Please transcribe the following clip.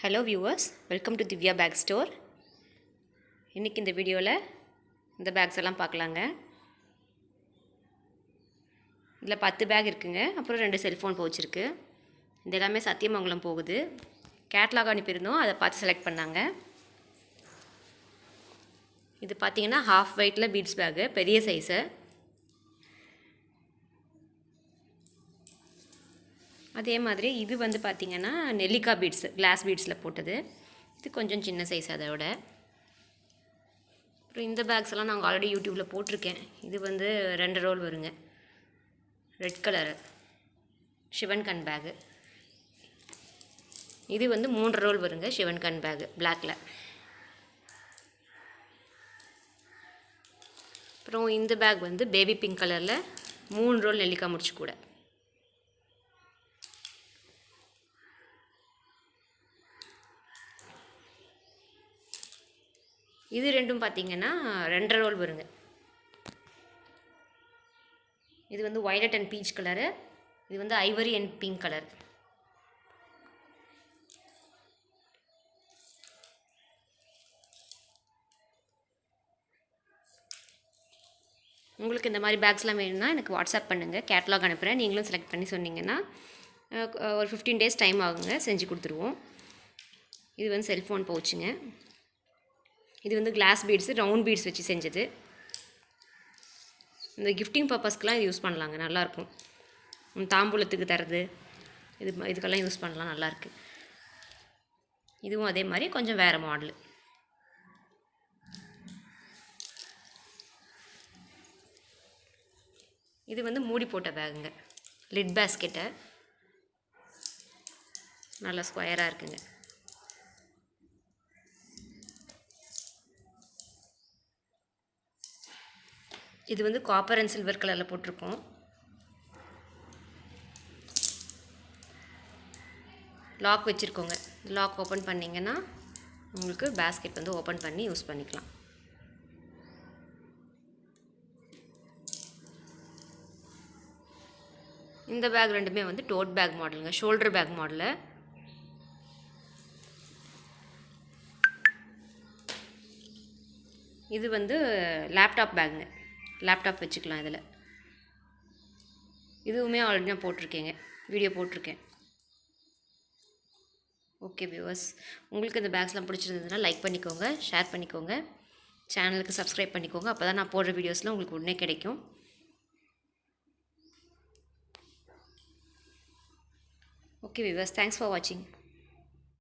Hello viewers, welcome to Divya bag store. இன்றைக்கி இந்த வீடியோவில் இந்த பேக்ஸ் எல்லாம் பார்க்கலாங்க. இதில் 10 பேக் இருக்குங்க. அப்புறம் 2 செல்ஃபோன் பவுச் இருக்குது. இது எல்லாமே சத்தியமங்கலம் போகுது. கேட்லாக் அனுப்பியிருந்தோம், அதை பார்த்து செலக்ட் பண்ணாங்க. இது பார்த்திங்கன்னா ஹாஃப் வெயிட்டில் பீட்ஸ் பேக்கு, பெரிய சைஸு. அதே மாதிரி இது வந்து பார்த்திங்கன்னா நெல்லிக்காய் பீட்ஸு, கிளாஸ் பீட்ஸில் போட்டது. இது கொஞ்சம் சின்ன சைஸ் அதோட. அப்புறம் இந்த பேக்ஸ் எல்லாம் நாங்கள் ஆல்ரெடி யூடியூப்பில் போட்டிருக்கேன். இது வந்து 2 ரோல் வருங்க, ரெட் கலரு ஷிவன் கன் பேகு. இது வந்து 3 ரோல் வருங்க, ஷிவன் கன் பேகு பிளாக்கில். அப்புறம் இந்த பேக் வந்து பேபி பிங்க் கலரில் 3 ரோல் நெல்லிக்காய் முடிச்சு கூட. இது ரெண்டும் பார்த்திங்கன்னா 2 ரோல் வருங்க. இது வந்து வயலட் அண்ட் பீச் கலரு, இது வந்து ஐவரி அண்ட் பிங்க் கலர். உங்களுக்கு இந்த மாதிரி பேக்ஸ்லாம் வேணும்னா எனக்கு வாட்ஸ்அப் பண்ணுங்கள், கேட்லாக் அனுப்புகிறேன். நீங்களும் செலக்ட் பண்ணி சொன்னீங்கன்னா ஒரு 15 டேஸ் டைம் ஆகுங்க, செஞ்சு கொடுத்துருவோம். இது வந்து செல்ஃபோன் பவுச்சுங்க. இது வந்து கிளாஸ் பீட்ஸு, ரவுண்ட் பீட்ஸ் வச்சு செஞ்சது. இந்த கிஃப்டிங் பர்பஸ்க்கெலாம் இது யூஸ் பண்ணலாங்க, நல்லாயிருக்கும். தாம்பூலத்துக்கு தரது, இதுக்கெல்லாம் யூஸ் பண்ணலாம், நல்லாயிருக்கு. இதுவும் அதே மாதிரி கொஞ்சம் வேறு மாடலு. இது வந்து மூடி போட்ட பேகுங்க, லிட் பேஸ்கெட்டை. நல்லா ஸ்கொயராக இருக்குங்க. இது வந்து காப்பர் அண்ட் சில்வர் கலரில் போட்டிருக்கோம். லாக் வச்சுருக்கோங்க. லாக் ஓப்பன் பண்ணிங்கன்னா உங்களுக்கு பேஸ்கெட் வந்து ஓப்பன் பண்ணி யூஸ் பண்ணிக்கலாம். இந்த பேக் ரெண்டுமே வந்து டோட் பேக் மாடலுங்க, ஷோல்டர் பேக் மாடலு. இது வந்து லேப்டாப் பேக்குங்க, லேப்டாப் வச்சுக்கலாம் இதில். இதுவுமே ஆல்ரெடி நான் போட்டிருக்கேங்க, வீடியோ போட்டிருக்கேன். ஓகே வியூவர்ஸ், உங்களுக்கு இந்த பேக்ஸ்லாம் பிடிச்சிருந்ததுன்னா லைக் பண்ணிக்கோங்க, ஷேர் பண்ணிக்கோங்க, சேனலுக்கு சப்ஸ்கிரைப் பண்ணிக்கோங்க. அப்போ தான் நான் போடுற வீடியோஸ்லாம் உங்களுக்கு உடனே கிடைக்கும். ஓகே வியூவர்ஸ், தேங்க்ஸ் ஃபார் வாட்சிங்.